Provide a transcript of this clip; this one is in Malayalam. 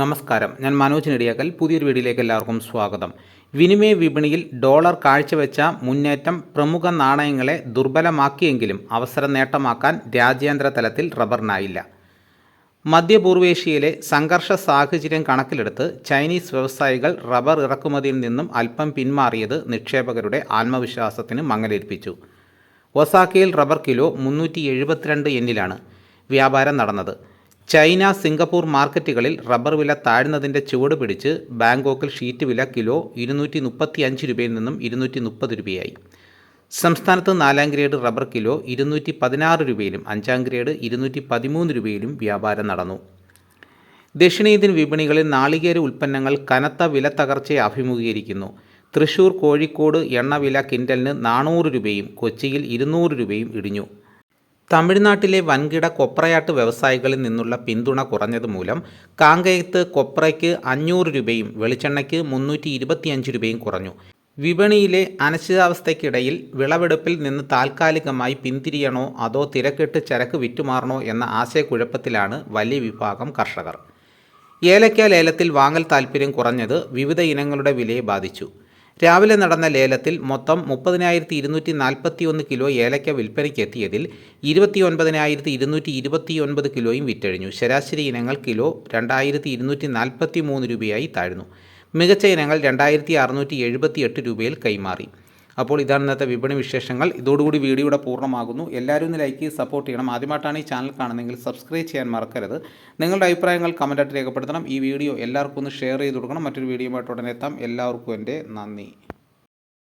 നമസ്കാരം, ഞാൻ മനോജ് നെടിയാക്കൽ. പുതിയൊരു വീഡിയോയിലേക്ക് എല്ലാവർക്കും സ്വാഗതം. വിനിമയ വിപണിയിൽ ഡോളർ കാഴ്ചവെച്ച മുന്നേറ്റം പ്രമുഖ നാണയങ്ങളെ ദുർബലമാക്കിയെങ്കിലും അവസര നേട്ടമാക്കാൻ രാജ്യാന്തര തലത്തിൽ റബ്ബറിനായില്ല. മധ്യപൂർവേഷ്യയിലെ സംഘർഷ സാഹചര്യം കണക്കിലെടുത്ത് ചൈനീസ് വ്യവസായികൾ റബ്ബർ ഇറക്കുമതിയിൽ നിന്നും അല്പം പിന്മാറിയത് നിക്ഷേപകരുടെ ആത്മവിശ്വാസത്തിന് മങ്ങലേൽപ്പിച്ചു. ഒസാക്കയിൽ റബ്ബർ കിലോ 372 യെന്നിലാണ് വ്യാപാരം നടന്നത്. ചൈന, സിംഗപ്പൂർ മാർക്കറ്റുകളിൽ റബ്ബർ വില താഴ്ന്നതിൻ്റെ ചുവട് പിടിച്ച് ബാങ്കോക്കിൽ ഷീറ്റ് വില കിലോ 235 രൂപയിൽ നിന്നും 230 രൂപയായി. സംസ്ഥാനത്ത് 4ാം ഗ്രേഡ് റബ്ബർ കിലോ 216 രൂപയിലും 5ാം ഗ്രേഡ് 213 രൂപയിലും വ്യാപാരം നടന്നു. ദക്ഷിണേന്ത്യൻ വിപണികളിൽ നാളികേര ഉൽപ്പന്നങ്ങൾ കനത്ത വില തകർച്ചയെ അഭിമുഖീകരിക്കുന്നു. തൃശൂർ, കോഴിക്കോട് എണ്ണ വില കിൻഡലിന് 400 രൂപയും കൊച്ചിയിൽ 200 രൂപയും ഇടിഞ്ഞു. തമിഴ്നാട്ടിലെ വൻകിട കൊപ്രയാട്ട് വ്യവസായികളിൽ നിന്നുള്ള പിന്തുണ കുറഞ്ഞതുമൂലം കാങ്കയത്ത് കൊപ്രയ്ക്ക് 500 രൂപയും വെളിച്ചെണ്ണയ്ക്ക് 325 രൂപയും കുറഞ്ഞു. വിപണിയിലെ അനിശ്ചിതാവസ്ഥയ്ക്കിടയിൽ വിളവെടുപ്പിൽ നിന്ന് താൽക്കാലികമായി പിന്തിരിയണോ അതോ തിരക്കിട്ട് ചരക്ക് വിറ്റുമാറണോ എന്ന ആശയക്കുഴപ്പത്തിലാണ് വലിയ വിഭാഗം കർഷകർ. ഏലക്ക ലേലത്തിൽ വാങ്ങൽ താൽപ്പര്യം കുറഞ്ഞത് വിവിധ ഇനങ്ങളുടെ വിലയെ ബാധിച്ചു. രാവിലെ നടന്ന ലേലത്തിൽ മൊത്തം 30,241 കിലോ ഏലക്ക വിൽപ്പനയ്ക്കെത്തിയതിൽ 29,229 കിലോയും വിറ്റഴിഞ്ഞു. ശരാശരി ഇനങ്ങൾ കിലോ 2,243 രൂപയായി താഴ്ന്നു. മികച്ച ഇനങ്ങൾ 2,678 രൂപയിൽ കൈമാറി. അപ്പോൾ ഇതാണ് ഇന്നത്തെ വിപണി വിശേഷങ്ങൾ. ഇതോടുകൂടി വീഡിയോയുടെ പൂർണ്ണമാകുന്നു. എല്ലാവരും ഒന്ന് ലൈക്ക് ചെയ്ത് സപ്പോർട്ട് ചെയ്യണം. ആദ്യമായിട്ടാണ് ഈ ചാനൽ കാണുന്നതെങ്കിൽ സബ്സ്ക്രൈബ് ചെയ്യാൻ മറക്കരുത്. നിങ്ങളുടെ അഭിപ്രായങ്ങൾ കമൻറ്റായിട്ട് രേഖപ്പെടുത്തണം. ഈ വീഡിയോ എല്ലാവർക്കും ഒന്ന് ഷെയർ ചെയ്ത് കൊടുക്കണം. മറ്റൊരു വീഡിയോയുമായിട്ട് ഉടനെ എത്താം. എല്ലാവർക്കും എൻ്റെ നന്ദി.